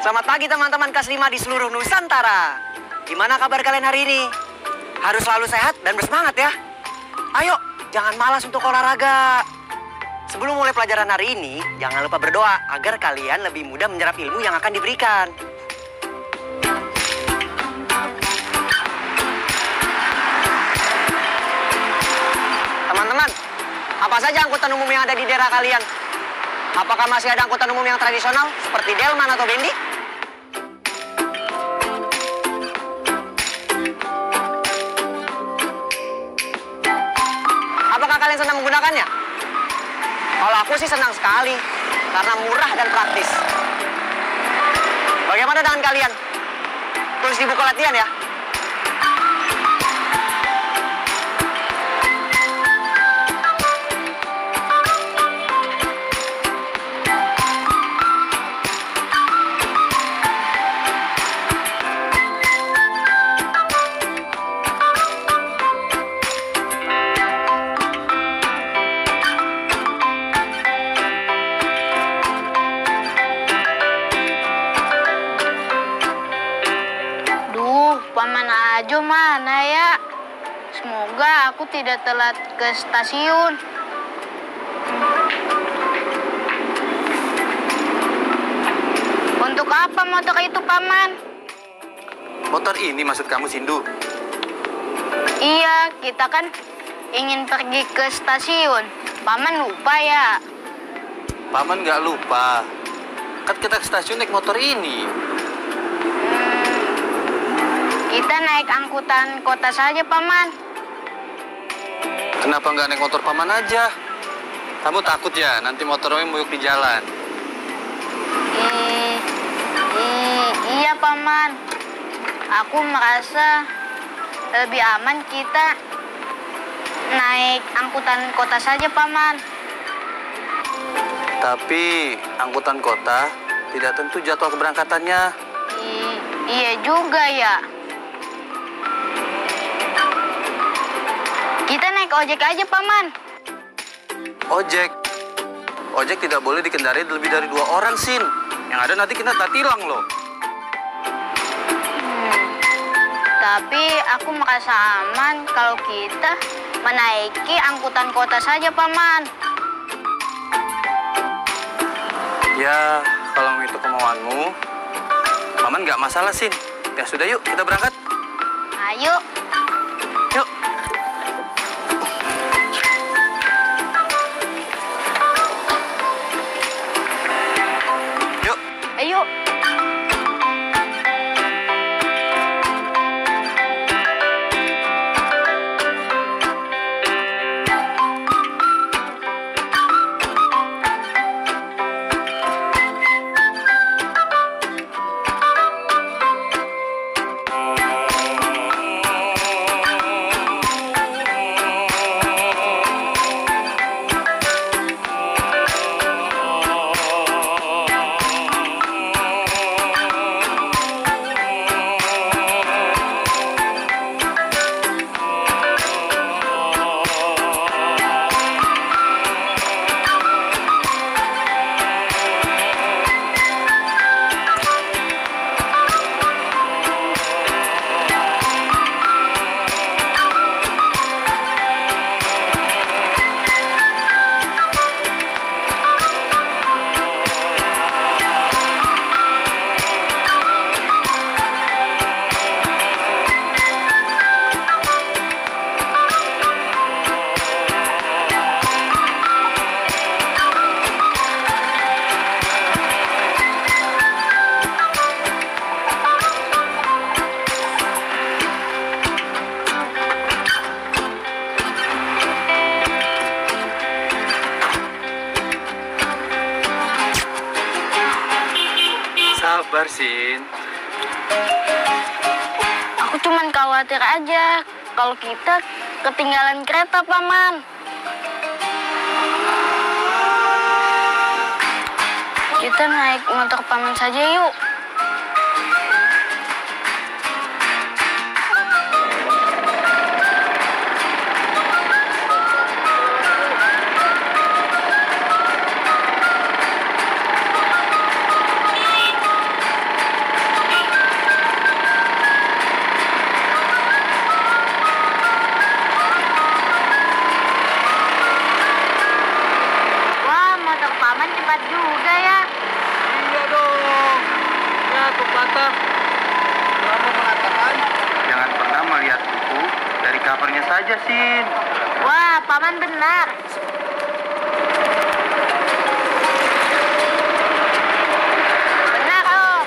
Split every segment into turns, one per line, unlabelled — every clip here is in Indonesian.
Selamat pagi teman-teman kelas 5 di seluruh Nusantara. Gimana kabar kalian hari ini? Harus selalu sehat dan bersemangat ya. Ayo, jangan malas untuk olahraga. Sebelum mulai pelajaran hari ini, jangan lupa berdoa agar kalian lebih mudah menyerap ilmu yang akan diberikan. Teman-teman, apa saja angkutan umum yang ada di daerah kalian? Apakah masih ada angkutan umum yang tradisional seperti Delman atau Bendi? Apakah kalian senang menggunakannya? Kalau aku sih senang sekali, karena murah dan praktis. Bagaimana dengan kalian? Tulis di buku latihan ya.
Paman Ajo mana ya? Semoga aku tidak telat ke stasiun. Untuk apa motor itu, Paman?
Motor ini maksud kamu, Sindu?
Iya, kita kan ingin pergi ke stasiun. Paman lupa ya?
Paman nggak lupa. Kan kita ke stasiun naik motor ini.
Kita naik angkutan kota saja, Paman.
Kenapa nggak naik motor Paman aja? Kamu takut ya nanti motornya muyuk di jalan?
Iya, Paman. Aku merasa lebih aman kita naik angkutan kota saja, Paman.
Tapi angkutan kota tidak tentu jadwal keberangkatannya.
Iya juga ya. Kita naik ojek aja, Paman.
Ojek? Ojek tidak boleh dikendarai lebih dari 2 orang, Sin. Yang ada nanti kita tilang loh.
Tapi aku merasa aman kalau kita menaiki angkutan kota saja, Paman.
Ya, kalau itu kemauanmu, Paman nggak masalah, Sin. Ya sudah, yuk kita berangkat.
Ayo.
Yuk.
Ayo.
Sabar, Sin.
Aku cuman khawatir aja kalau kita ketinggalan kereta, Paman. Kita naik motor Paman saja yuk. juga ya.
Iya dong. Ya, pepatah lama mengatakan jangan pernah melihat buku dari covernya saja, Sin.
Wah, Paman benar. Benar, Om.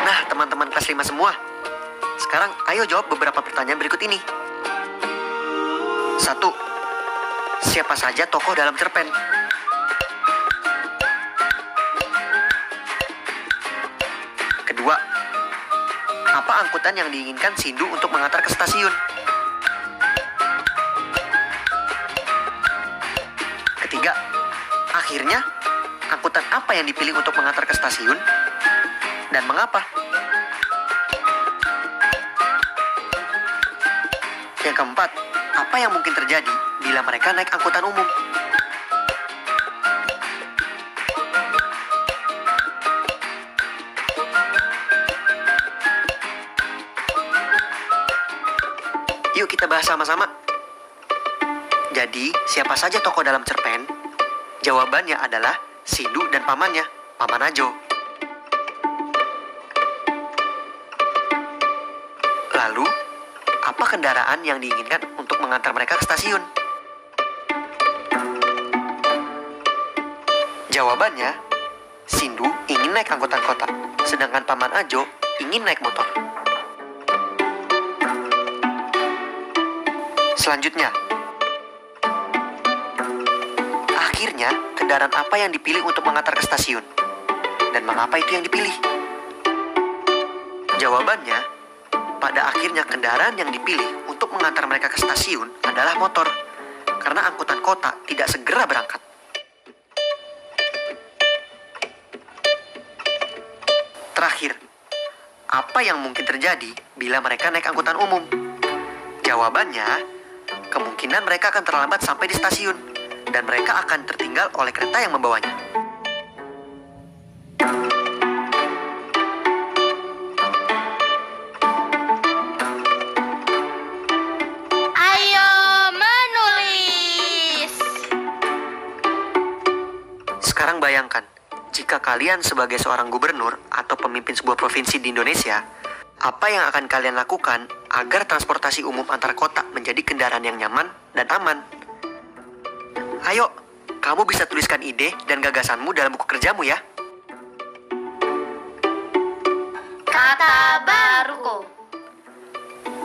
Nah, teman-teman kelas 5 semua. Sekarang ayo jawab beberapa pertanyaan berikut ini. 1. Siapa saja tokoh dalam cerpen? Kedua, apa angkutan yang diinginkan Sindu untuk mengantar ke stasiun? Ketiga, akhirnya angkutan apa yang dipilih untuk mengantar ke stasiun dan mengapa? Yang keempat, apa yang mungkin terjadi bila mereka naik angkutan umum? Yuk kita bahas sama-sama. Jadi, siapa saja tokoh dalam cerpen? Jawabannya adalah Sindu dan pamannya, Paman Ajo. Lalu, apa kendaraan yang diinginkan untuk mengantar mereka ke stasiun? Jawabannya, Sindu ingin naik angkutan kota, sedangkan Paman Ajo ingin naik motor. Selanjutnya, akhirnya kendaraan apa yang dipilih untuk mengantar ke stasiun? Dan mengapa itu yang dipilih? Jawabannya, pada akhirnya kendaraan yang dipilih untuk mengantar mereka ke stasiun adalah motor, karena angkutan kota tidak segera berangkat. Terakhir, apa yang mungkin terjadi bila mereka naik angkutan umum? Jawabannya, kemungkinan mereka akan terlambat sampai di stasiun, dan mereka akan tertinggal oleh kereta yang membawanya.
Ayo menulis.
Sekarang bayangkan, jika kalian sebagai seorang gubernur atau pemimpin sebuah provinsi di Indonesia, apa yang akan kalian lakukan agar transportasi umum antar kota menjadi kendaraan yang nyaman dan aman? Ayo, kamu bisa tuliskan ide dan gagasanmu dalam buku kerjamu ya.
Kata baruku.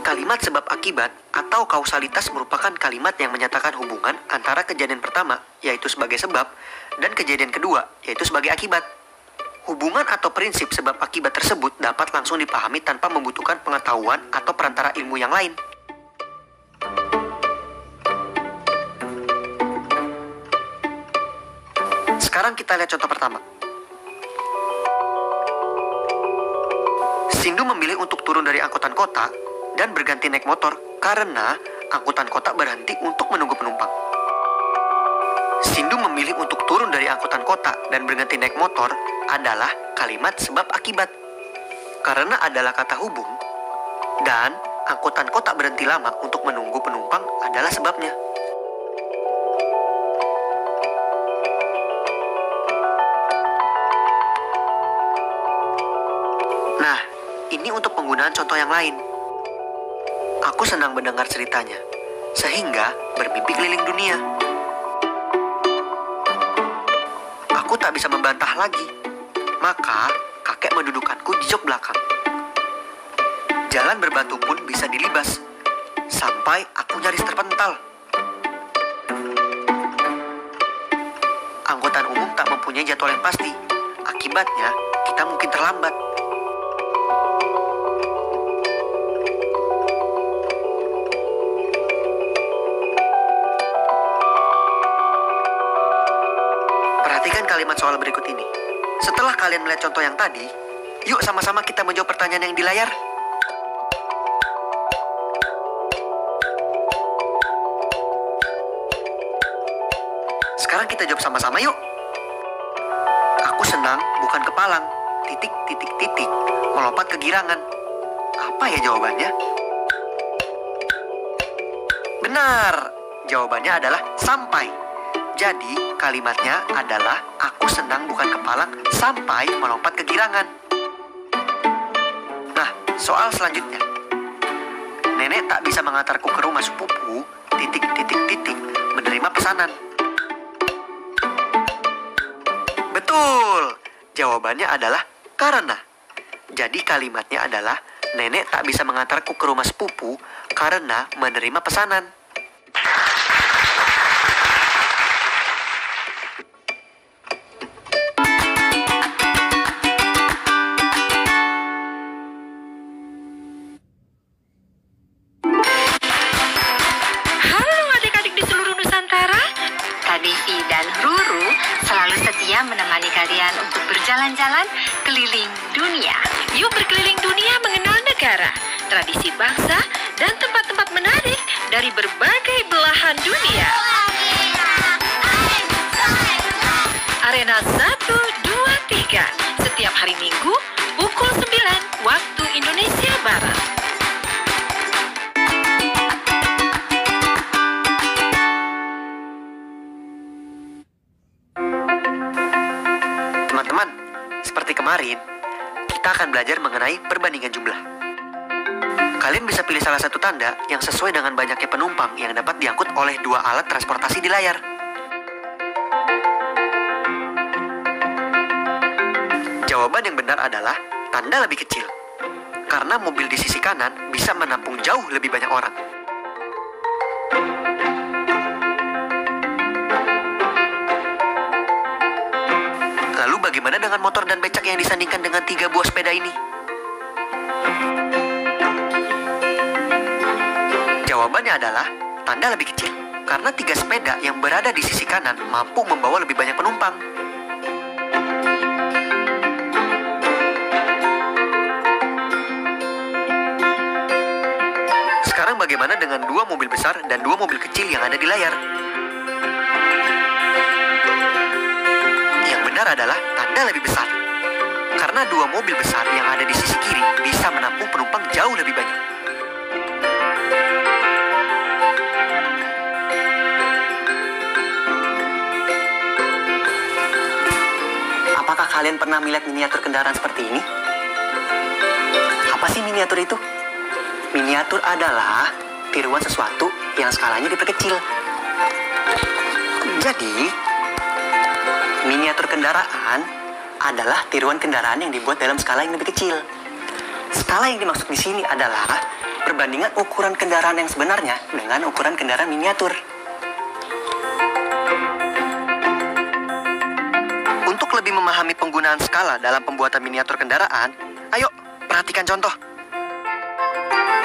Kalimat sebab akibat atau kausalitas merupakan kalimat yang menyatakan hubungan antara kejadian pertama, yaitu sebagai sebab, dan kejadian kedua, yaitu sebagai akibat. Hubungan atau prinsip sebab akibat tersebut dapat langsung dipahami tanpa membutuhkan pengetahuan atau perantara ilmu yang lain. Sekarang kita lihat contoh pertama. Sindu memilih untuk turun dari angkutan kota dan berganti naik motor karena angkutan kota berhenti untuk menunggu penumpang. Sindu memilih untuk turun dari angkutan kota dan berganti naik motor adalah kalimat sebab akibat. Karena adalah kata hubung, dan angkutan kota berhenti lama untuk menunggu penumpang adalah sebabnya. Nah, ini untuk penggunaan contoh yang lain. Aku senang mendengar ceritanya, sehingga bermimpi keliling dunia. Aku tak bisa membantah lagi. Maka, kakek mendudukanku di jok belakang. Jalan berbatu pun bisa dilibas, sampai aku nyaris terpental. Angkutan umum tak mempunyai jadwal yang pasti. Akibatnya, kita mungkin terlambat. Perhatikan kalimat soal berikut ini. Setelah kalian melihat contoh yang tadi, yuk sama-sama kita menjawab pertanyaan yang di layar. Sekarang kita jawab sama-sama yuk. Aku senang bukan kepalang, titik, titik, titik, melompat ke girangan. Apa ya jawabannya? Benar, jawabannya adalah sampai. Jadi kalimatnya adalah aku senang bukan kepalang sampai melompat ke girangan. Nah, soal selanjutnya. Nenek tak bisa mengantarku ke rumah sepupu, menerima pesanan. Betul, jawabannya adalah karena. Jadi kalimatnya adalah nenek tak bisa mengantarku ke rumah sepupu karena menerima pesanan.
Halo adik-adik di seluruh Nusantara. Kak Devi dan Ruru selalu setia menemani kalian untuk berjalan-jalan keliling dunia. Yuk berkeliling dunia mengenal negara, tradisi bangsa, dan tempat-tempat menarik dari berbagai belahan dunia. Arena 1, 2, 3 setiap hari Minggu pukul 9 waktu Indonesia Barat.
Teman-teman, seperti kemarin, kita akan belajar mengenai perbandingan jumlah. Kalian bisa pilih salah satu tanda yang sesuai dengan banyaknya penumpang yang dapat diangkut oleh dua alat transportasi di layar. Jawaban yang benar adalah tanda lebih kecil. Karena mobil di sisi kanan bisa menampung jauh lebih banyak orang. Lalu bagaimana dengan motor dan becak yang disandingkan dengan 3 buah sepeda ini? Jawabannya adalah tanda lebih kecil. Karena 3 sepeda yang berada di sisi kanan mampu membawa lebih banyak penumpang. Sekarang bagaimana dengan 2 mobil besar dan 2 mobil kecil yang ada di layar? Yang benar adalah tanda lebih besar. Karena 2 mobil besar yang ada di sisi kiri bisa menampung penumpang jauh lebih banyak. Apakah kalian pernah melihat miniatur kendaraan seperti ini? Apa sih miniatur itu? Miniatur adalah tiruan sesuatu yang skalanya diperkecil. Jadi, miniatur kendaraan adalah tiruan kendaraan yang dibuat dalam skala yang lebih kecil. Skala yang dimaksud di sini adalah perbandingan ukuran kendaraan yang sebenarnya dengan ukuran kendaraan miniatur. Untuk lebih memahami penggunaan skala dalam pembuatan miniatur kendaraan, ayo perhatikan contoh.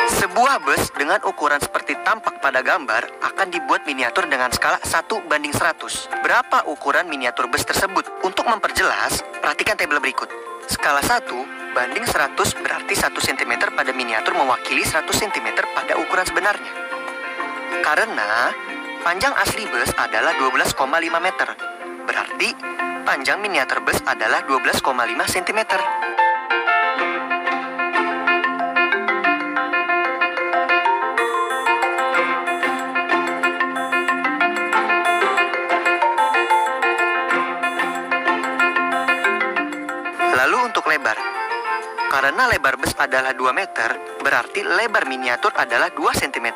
Sebuah bus dengan ukuran seperti tampak pada gambar akan dibuat miniatur dengan skala 1:100. Berapa ukuran miniatur bus tersebut? Untuk memperjelas, perhatikan tabel berikut. Skala 1:100 berarti 1 cm pada miniatur mewakili 100 cm pada ukuran sebenarnya. Karena panjang asli bus adalah 12,5 meter. Berarti panjang miniatur bus adalah 12,5 cm. Lalu untuk lebar. Karena lebar bus adalah 2 meter, berarti lebar miniatur adalah 2 cm.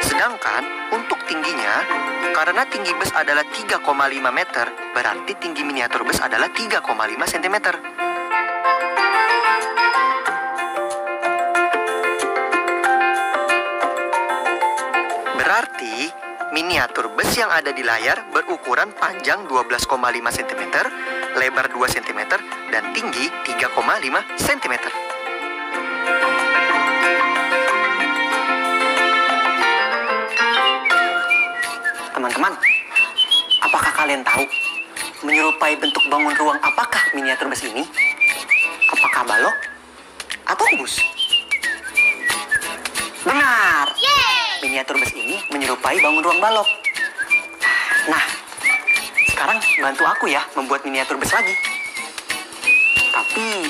Sedangkan untuk tingginya, karena tinggi bus adalah 3,5 meter, berarti tinggi miniatur bus adalah 3,5 cm. Berarti miniatur bus yang ada di layar berukuran panjang 12,5 cm, lebar 2 cm, dan tinggi 3,5 cm. Teman-teman, apakah kalian tahu menyerupai bentuk bangun ruang apakah miniatur bus ini? Apakah balok atau bus? Benar! Miniatur bus ini menyerupai bangun ruang balok. Nah, sekarang bantu aku ya membuat miniatur bus lagi. Tapi,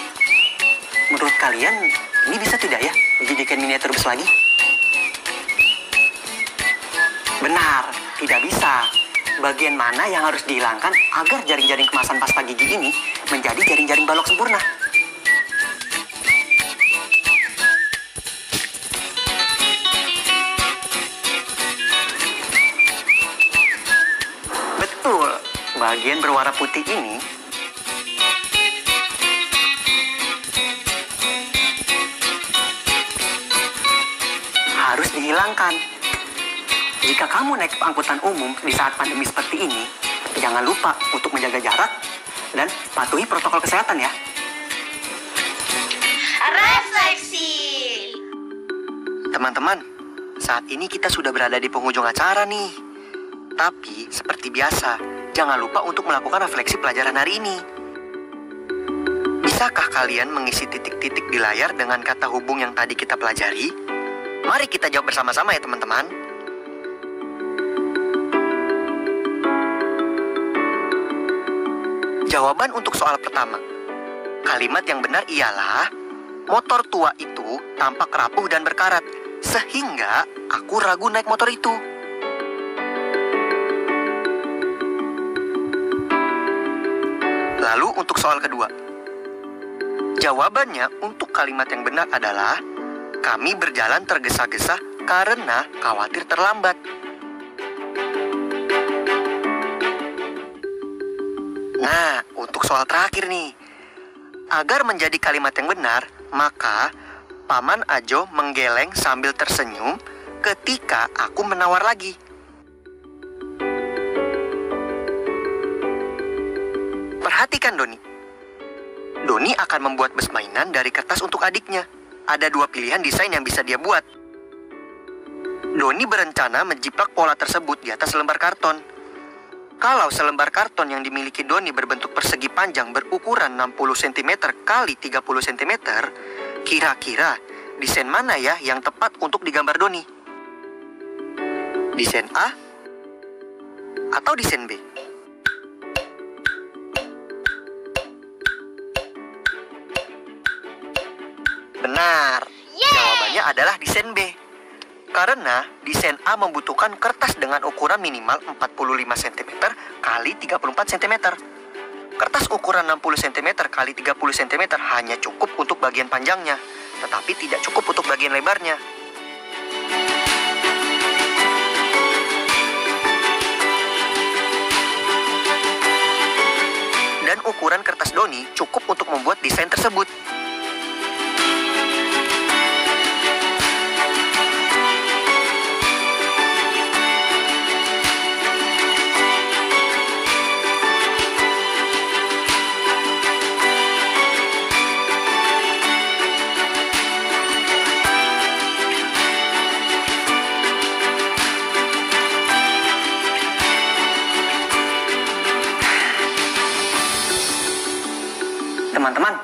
menurut kalian ini bisa tidak ya dijadikan miniatur bus lagi? Benar, tidak bisa. Bagian mana yang harus dihilangkan agar jaring-jaring kemasan pasta gigi ini menjadi jaring-jaring balok sempurna? Betul, bagian berwarna putih ini harus dihilangkan. Jika kamu naik angkutan umum di saat pandemi seperti ini, jangan lupa untuk menjaga jarak dan patuhi protokol kesehatan ya.
Refleksi.
Teman-teman, saat ini kita sudah berada di penghujung acara nih. Tapi, seperti biasa, jangan lupa untuk melakukan refleksi pelajaran hari ini. Bisakah kalian mengisi titik-titik di layar dengan kata hubung yang tadi kita pelajari? Mari kita jawab bersama-sama ya teman-teman. Jawaban untuk soal pertama. Kalimat yang benar ialah, motor tua itu tampak rapuh dan berkarat, sehingga aku ragu naik motor itu. Lalu untuk soal kedua. Jawabannya untuk kalimat yang benar adalah, kami berjalan tergesa-gesa karena khawatir terlambat. Nah, untuk soal terakhir nih. Agar menjadi kalimat yang benar, maka Paman Ajo menggeleng sambil tersenyum ketika aku menawar lagi. Perhatikan Doni. Doni akan membuat bus mainan dari kertas untuk adiknya. Ada 2 pilihan desain yang bisa dia buat. Doni berencana menjiplak pola tersebut di atas lembar karton. Kalau selembar karton yang dimiliki Doni berbentuk persegi panjang berukuran 60 cm kali 30 cm, kira-kira desain mana ya yang tepat untuk digambar Doni? Desain A atau desain B? Benar, jawabannya adalah desain B. Karena desain A membutuhkan kertas dengan ukuran minimal 45 cm kali 34 cm. Kertas ukuran 60 cm kali 30 cm hanya cukup untuk bagian panjangnya, tetapi tidak cukup untuk bagian lebarnya. Dan ukuran kertas Doni cukup untuk membuat desain tersebut. Teman-teman,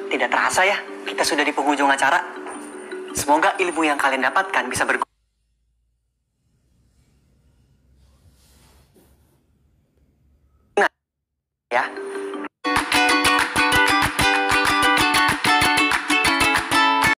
tidak terasa ya, kita sudah di penghujung acara. Semoga ilmu yang kalian dapatkan bisa berguna ya.